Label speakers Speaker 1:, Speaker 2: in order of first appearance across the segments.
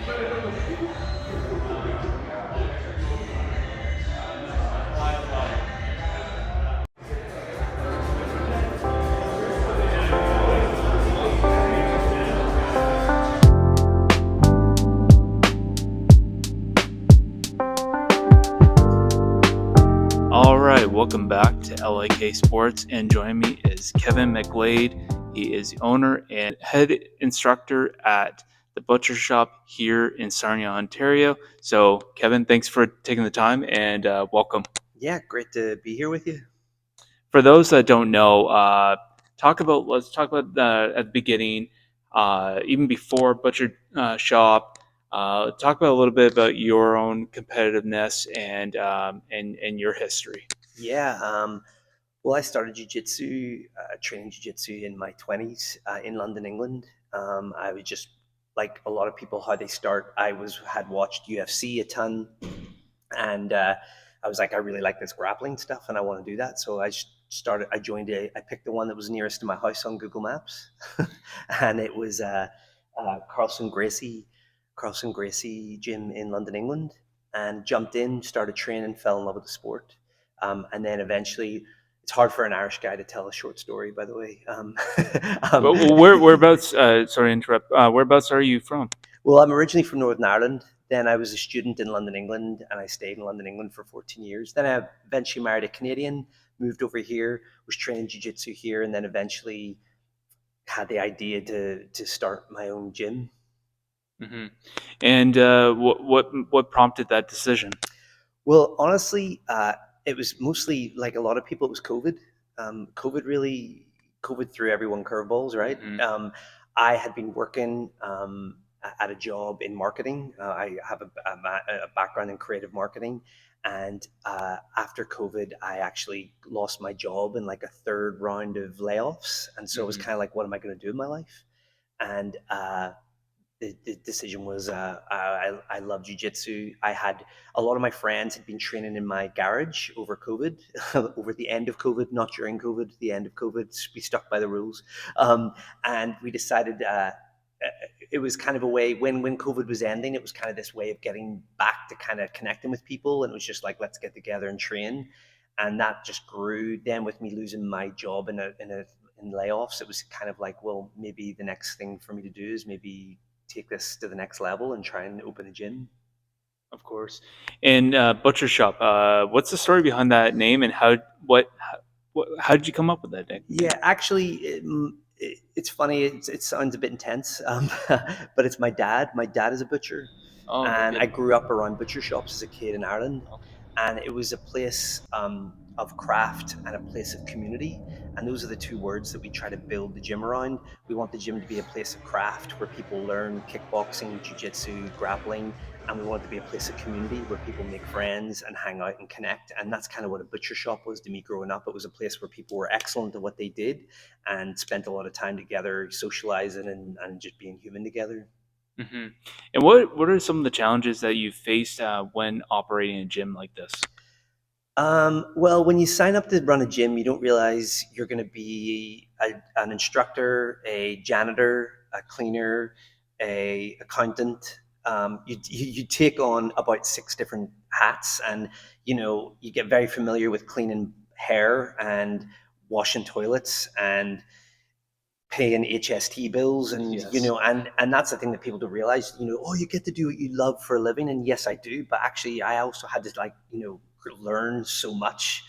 Speaker 1: All right, welcome back to LAK Sports, and joining me is Kevin McGlade. He is the owner and head instructor at the Butchershop here in Sarnia, Ontario. So, Kevin, thanks for taking the time and welcome.
Speaker 2: Yeah, great to be here with you.
Speaker 1: For those that don't know, let's talk about at the beginning, even before Butcher Shop. Talk about a little bit about your own competitiveness and your history.
Speaker 2: Yeah, well, I started jiu-jitsu, training jiu-jitsu in my 20s in London, England. I was just like a lot of people, how they start. Had watched UFC a ton, and I was like, I really like this grappling stuff, and I want to do that. So I joined I picked the one that was nearest to my house on Google Maps, and it was Carlson Gracie gym in London, England, and jumped in, started training, fell in love with the sport. And then eventually, it's hard for an Irish guy to tell a short story, by the way.
Speaker 1: Whereabouts? Sorry to interrupt. Whereabouts are you from?
Speaker 2: Well, I'm originally from Northern Ireland. Then I was a student in London, England, and I stayed in London, England for 14 years. Then I eventually married a Canadian, moved over here, was training jiu-jitsu here, and then eventually had the idea to start my own gym.
Speaker 1: Mm-hmm. And what prompted that decision?
Speaker 2: Well, honestly, it was mostly like a lot of people. It was COVID. COVID threw everyone curveballs, right?
Speaker 1: Mm-hmm.
Speaker 2: I had been working at a job in marketing. I have a background in creative marketing, and after COVID, I actually lost my job in like a third round of layoffs, and so it was
Speaker 1: Mm-hmm.
Speaker 2: kind of like, what am I going to do in my life? And the decision was I love jujitsu. I had a lot of my friends had been training in my garage over COVID, over the end of COVID, not during COVID, the end of COVID. We stuck by the rules, and we decided it was kind of a way when COVID was ending. It was kind of this way of getting back to kind of connecting with people, and it was just like, let's get together and train, and that just grew. Then with me losing my job in layoffs, it was kind of like, well, maybe the next thing for me to do is maybe take this to the next level and try and open a gym.
Speaker 1: Of course. And Butcher Shop. What's the story behind that name, and how did you come up with that name?
Speaker 2: Yeah, actually, it's funny. It sounds a bit intense, but it's my dad. My dad is a butcher,
Speaker 1: Oh, no
Speaker 2: and I
Speaker 1: kidding.
Speaker 2: grew up around butcher shops as a kid in Ireland,
Speaker 1: Okay.
Speaker 2: and it was a place of craft and a place of community. And those are the two words that we try to build the gym around. We want the gym to be a place of craft where people learn kickboxing, jiu-jitsu, grappling, and we want it to be a place of community where people make friends and hang out and connect. And that's kind of what a butcher shop was to me growing up. It was a place where people were excellent at what they did and spent a lot of time together socializing and just being human together.
Speaker 1: Mm-hmm. And what are some of the challenges that you faced when operating a gym like this?
Speaker 2: Well, when you sign up to run a gym, you don't realize you're going to be an instructor, a janitor, a cleaner, a accountant. You take on about 6 different hats, and you get very familiar with cleaning hair and washing toilets and paying HST bills, and
Speaker 1: Yes.
Speaker 2: and that's the thing that people don't realize. Oh, you get to do what you love for a living, and yes, I do. But actually, I also had to learn so much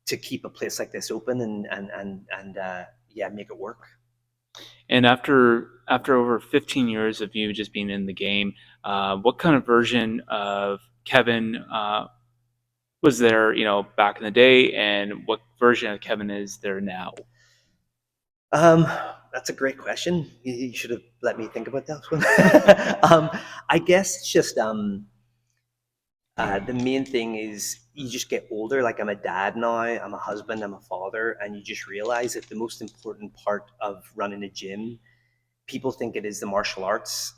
Speaker 2: to keep a place like this open and yeah, make it work.
Speaker 1: And after over 15 years of you just being in the game, what kind of version of Kevin was there, back in the day, and what version of Kevin is there now?
Speaker 2: Um, that's a great question. You should have let me think about that one. I guess it's just the main thing is you just get older. Like, I'm a dad now, I'm a husband, I'm a father, and you just realize that the most important part of running a gym, people think it is the martial arts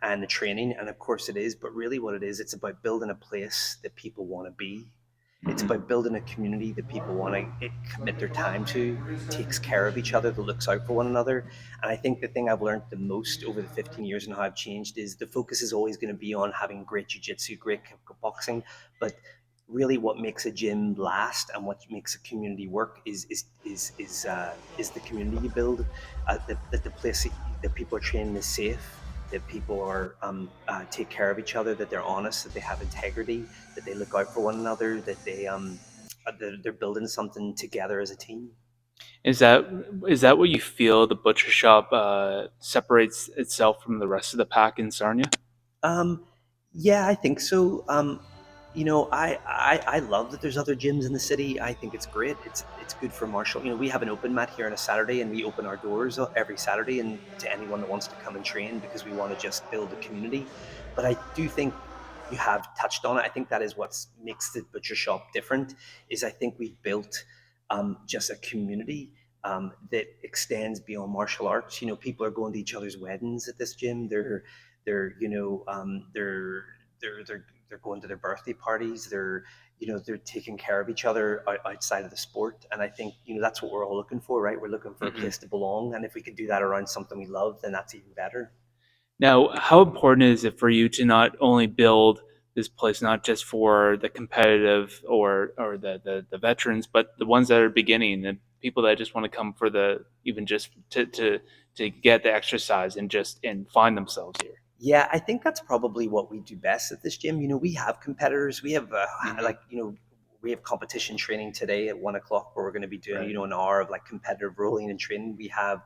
Speaker 2: and the training, and of course it is, but really what it is, it's about building a place that people want to be. It's
Speaker 1: Hmm.
Speaker 2: about building a community that people want to commit their time to, takes care of each other, that looks out for one another. And I think the thing I've learned the most over the 15 years and how I've changed is the focus is always going to be on having great jiu-jitsu, great kickboxing, but really what makes a gym last and what makes a community work is the community you build, that the place that people are training is safe, that people are take care of each other, that they're honest, that they have integrity, that they look out for one another, that they're building something together as a team.
Speaker 1: Is that is that what you feel the butcher shop separates itself from the rest of the pack in Sarnia?
Speaker 2: Um, yeah, I think so. I love that there's other gyms in the city. I think it's great. It's good for martial. We have an open mat here on a Saturday, and we open our doors every Saturday and to anyone that wants to come and train because we want to just build a community. But I do think you have touched on it. I think that is what makes the butcher shop different. Is I think we've built just a community that extends beyond martial arts. People are going to each other's weddings at this gym. They're you know they're going to their birthday parties. They're taking care of each other outside of the sport, and I think that's what we're all looking for, right? We're looking for a
Speaker 1: Hmm.
Speaker 2: place to belong, and if we could do that around something we love, then that's even better.
Speaker 1: Now, how important is it for you to not only build this place not just for the competitive or the veterans, but the ones that are beginning and people that just want to come for the even just to get the exercise and just and find themselves here.
Speaker 2: Yeah, I think that's probably what we do best at this gym. We have competitors. We have
Speaker 1: Hmm.
Speaker 2: like we have competition training today at 1 o'clock where we're going to be doing
Speaker 1: Right.
Speaker 2: an hour of like competitive rolling and training. We have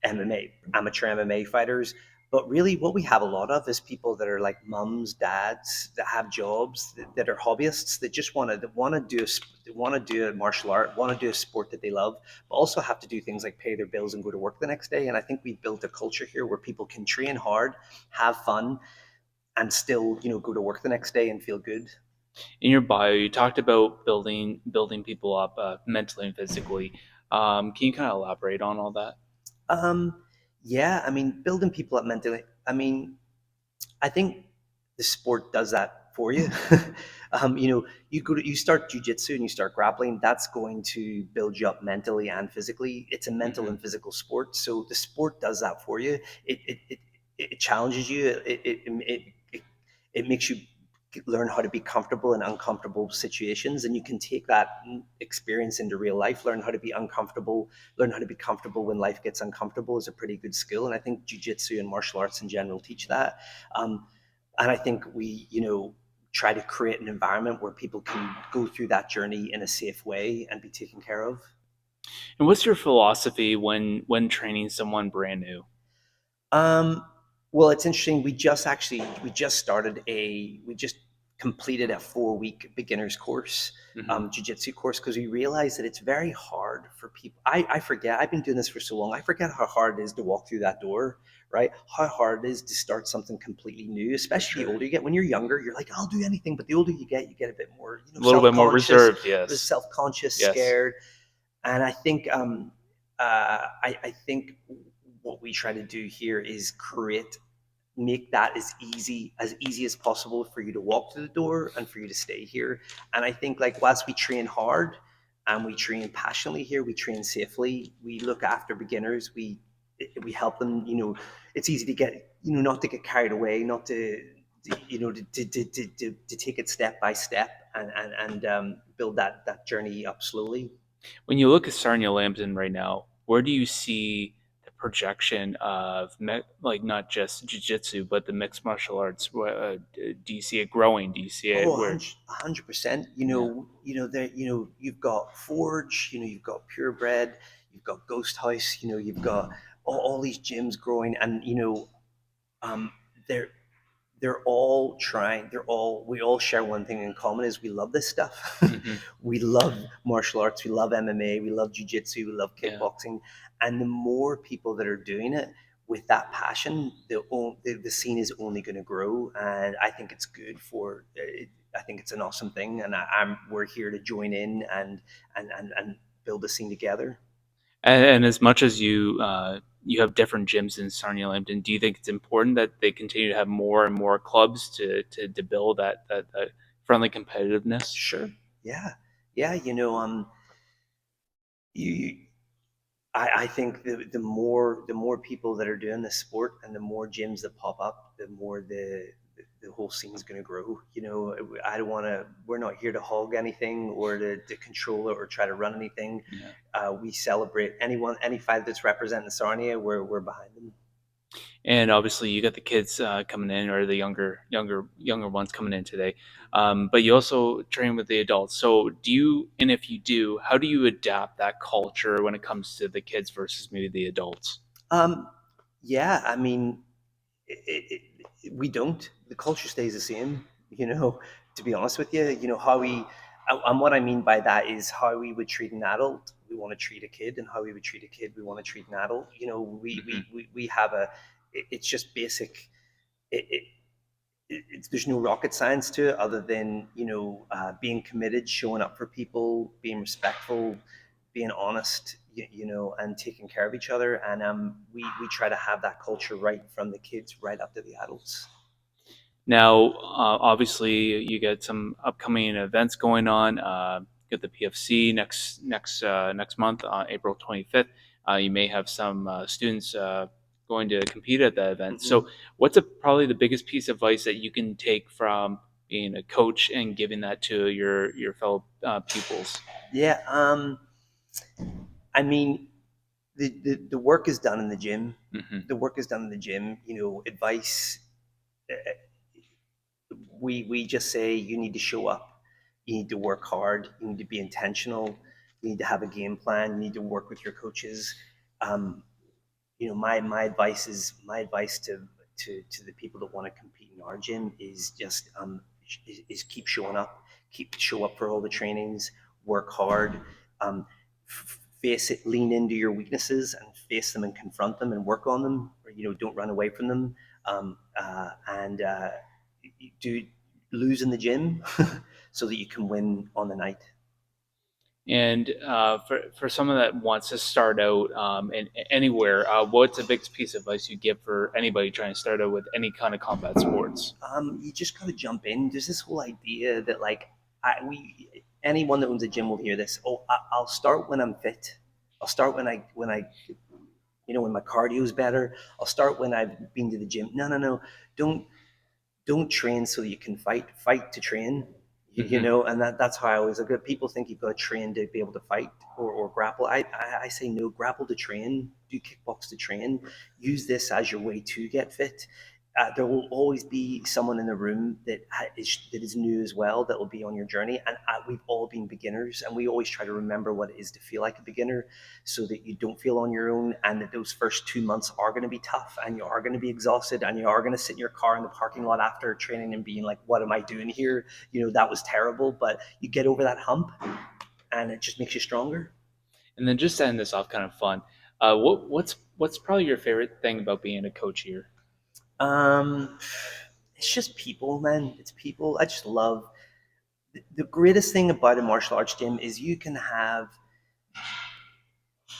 Speaker 2: MMA, amateur MMA fighters. But really, what we have a lot of is people that are like mums, dads that have jobs that are hobbyists that just want to do a martial art, want to do a sport that they love, but also have to do things like pay their bills and go to work the next day. And I think we've built a culture here where people can train hard, have fun, and still go to work the next day and feel good.
Speaker 1: In your bio, you talked about building people up mentally and physically. Can you kind of elaborate on all that?
Speaker 2: Um, yeah, I mean, building people up mentally. I mean, I think the sport does that for you. You start jujitsu and you start grappling. That's going to build you up mentally and physically. It's a mental
Speaker 1: Hmm.
Speaker 2: and physical sport, so the sport does that for you. It challenges you. It makes you learn how to be comfortable in uncomfortable situations, and you can take that experience into real life. Learn how to be uncomfortable. Learn how to be comfortable when life gets uncomfortable is a pretty good skill, and I think jujitsu and martial arts in general teach that. Um, and I think we, try to create an environment where people can go through that journey in a safe way and be taken care of.
Speaker 1: And what's your philosophy when training someone brand new?
Speaker 2: Um, well, it's interesting. We just completed a 4 week beginners course,
Speaker 1: Hmm.
Speaker 2: jiu-jitsu course, because we realized that it's very hard for people. I forget, I've been doing this for so long. I forget how hard it is to walk through that door, right? How hard it is to start something completely new,
Speaker 1: For
Speaker 2: especially the
Speaker 1: sure.
Speaker 2: older you get. When you're younger, you're like, I'll do anything. But the older you get a bit more,
Speaker 1: A little bit more
Speaker 2: self-conscious,
Speaker 1: reserved, yes. Yes.
Speaker 2: scared. And I think I think what we try to do here is make that as easy as possible for you to walk through the door and for you to stay here. And I think like whilst we train hard and we train passionately here, we train safely, we look after beginners, we help them. It's easy to get not to get carried away, not to take it step by step and build that journey up slowly.
Speaker 1: When you look at Sarnia Lambton right now, where do you see the projection of like not just jiu-jitsu but the mixed martial arts? Do you see it growing? Do you see it
Speaker 2: Oh,
Speaker 1: where?
Speaker 2: 100%.
Speaker 1: Yeah.
Speaker 2: You've got Forge, you've got Purebred, you've got Ghost House, you've got all these gyms growing, and um, they're they're all trying. We all share one thing in common is we love this stuff.
Speaker 1: Hmm.
Speaker 2: We love martial arts. We love MMA. We love jujitsu. We love
Speaker 1: Yeah.
Speaker 2: kickboxing. And the more people that are doing it with that passion, the scene is only going to grow. And I think it's good for. I think it's an awesome thing, and we're here to join in and build a scene together.
Speaker 1: And as much as you have different gyms in Sarnia Lambton, do you think it's important that they continue to have more and more clubs to build that friendly competitiveness?
Speaker 2: Sure. Yeah, yeah. You I think the more people that are doing this sport and the more gyms that pop up, the more the whole scene is going to grow. I don't want to. We're not here to hog anything or to control it or try to run anything.
Speaker 1: Yeah.
Speaker 2: We celebrate any fight that's representing Sarnia. We're behind them.
Speaker 1: And obviously, you got the kids coming in, or the younger ones coming in today. But you also train with the adults. So, do you? And if you do, how do you adapt that culture when it comes to the kids versus maybe the adults?
Speaker 2: Um, yeah, I mean, we don't. The culture stays the same. To be honest with you, how and what I mean by that is how we would treat an adult, we want to treat a kid, and how we would treat a kid, we want to treat an adult.
Speaker 1: Hmm.
Speaker 2: We have it's just basic. It, there's no rocket science to it other than being committed, showing up for people, being respectful, being honest, and taking care of each other. And we try to have that culture right from the kids right up to the adults.
Speaker 1: Now, obviously, you get some upcoming events going on. You get the PFC next month, April 25th. You may have some students going to compete at that event.
Speaker 2: Hmm.
Speaker 1: So, what's probably the biggest piece of advice that you can take from being a coach and giving that to your fellow pupils?
Speaker 2: Yeah, I mean, the work is done in the gym.
Speaker 1: Hmm.
Speaker 2: The work is done in the gym. Advice. uh, we just say you need to show up, you need to work hard, you need to be intentional, you need to have a game plan, you need to work with your coaches. um, my advice to the people that want to compete in our gym is just is keep showing up, show up for all the trainings, work hard, um, face it, lean into your weaknesses and face them and confront them and work on them, or don't run away from them. And do lose in the gym so that you can win on the night.
Speaker 1: And for someone that wants to start out in anywhere, what's the biggest piece of advice you give for anybody trying to start out with any kind of combat sports?
Speaker 2: You just gotta jump in. There's this whole idea that like anyone that owns a gym will hear this. Oh, I'll start when I'm fit. I'll start when my cardio is better. I'll start when I've been to the gym. No, no, no. Don't don't train so that you can fight. Fight to train.
Speaker 1: Hmm.
Speaker 2: And that's how I always look at it. People think you've got to train to be able to fight or grapple. I say no, grapple to train, do kickbox to train. Use this as your way to get fit. There will always be someone in the room that is new as well that will be on your journey, and we've all been beginners, and we always try to remember what it is to feel like a beginner, so that you don't feel on your own, and that those first 2 months are going to be tough, and you are going to be exhausted, and you are going to sit in your car in the parking lot after training and being like, "What am I doing here? That was terrible." But you get over that hump, and it just makes you stronger.
Speaker 1: And then just to end this off, kind of fun. What's probably your favorite thing about being a coach here?
Speaker 2: Um, it's just people, man. It's people. I just love the greatest thing about a martial arts gym is you can have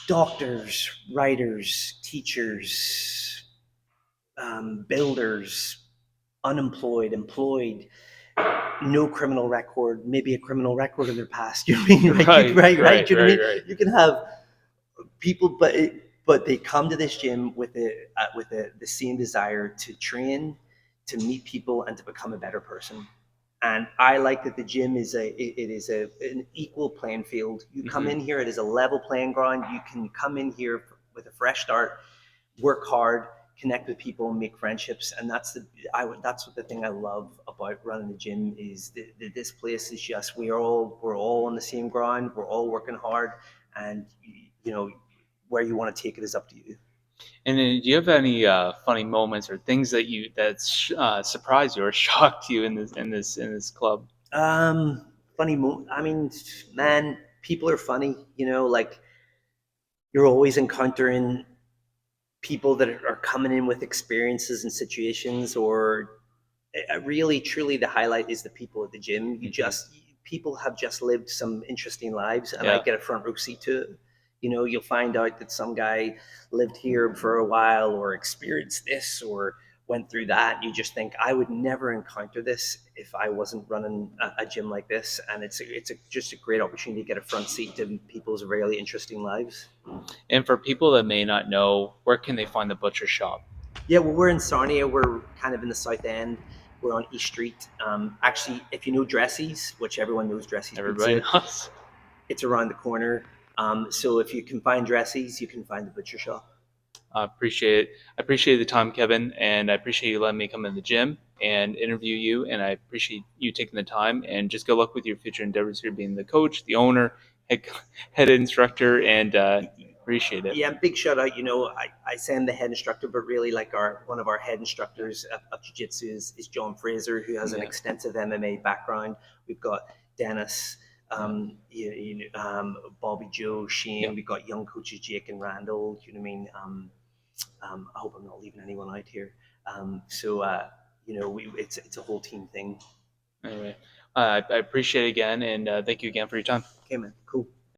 Speaker 2: doctors, writers, teachers, builders, unemployed, employed, no criminal record, maybe a criminal record in their past. You know what I mean? Right?
Speaker 1: Right,
Speaker 2: Right.
Speaker 1: right,
Speaker 2: You know what I
Speaker 1: right,
Speaker 2: mean?
Speaker 1: right.
Speaker 2: You can have people, but they come to this gym with the same desire to train, to meet people, and to become a better person. And I like that the gym is an equal playing field. You come
Speaker 1: Hmm.
Speaker 2: in here, it is a level playing ground. You can come in here with a fresh start, work hard, connect with people, make friendships, and that's what the thing I love about running the gym is that this place is just we're all on the same ground, we're all working hard, and where you want to take it is up to you.
Speaker 1: And then, do you have any funny moments or things that surprised you or shocked you in this club?
Speaker 2: Funny I mean, man, people are funny. Like you're always encountering people that are coming in with experiences and situations, or really truly the highlight is the people at the gym.
Speaker 1: Hmm.
Speaker 2: People have just lived some interesting lives, and I
Speaker 1: Yeah.
Speaker 2: get a front row seat to it. You'll find out that some guy lived here for a while or experienced this, or went through that. You just think I would never encounter this if I wasn't running a gym like this, and just a great opportunity to get a front seat to people's really interesting lives.
Speaker 1: And for people that may not know, where can they find the Butcher Shop?
Speaker 2: Yeah, well, we're in Sarnia. We're kind of in the south end. We're on East Street. Actually, if you know Dressy's, which everyone knows Dressy's
Speaker 1: Everybody
Speaker 2: Pizza,
Speaker 1: knows.
Speaker 2: it's around the corner. So if you can find Dressy's, you can find the Butcher Shop.
Speaker 1: I appreciate it. I appreciate the time, Kevin, and I appreciate you letting me come in the gym and interview you. And I appreciate you taking the time. And just good luck with your future endeavors here, being the coach, the owner, head, head instructor, and appreciate it.
Speaker 2: Yeah, big shout out. I say I'm the head instructor, but really, like our one of our head instructors of jiu-jitsu is John Fraser, who has an
Speaker 1: Yeah,
Speaker 2: extensive MMA background. We've got Dennis,
Speaker 1: yeah,
Speaker 2: Bobby Joe,
Speaker 1: yeah.
Speaker 2: Shane. We've got young coaches Jake and Randall. You know what I mean? I hope I'm not leaving anyone out here. It's a whole team thing.
Speaker 1: Anyway, I appreciate it again, and thank you again for your time.
Speaker 2: Okay, man, cool.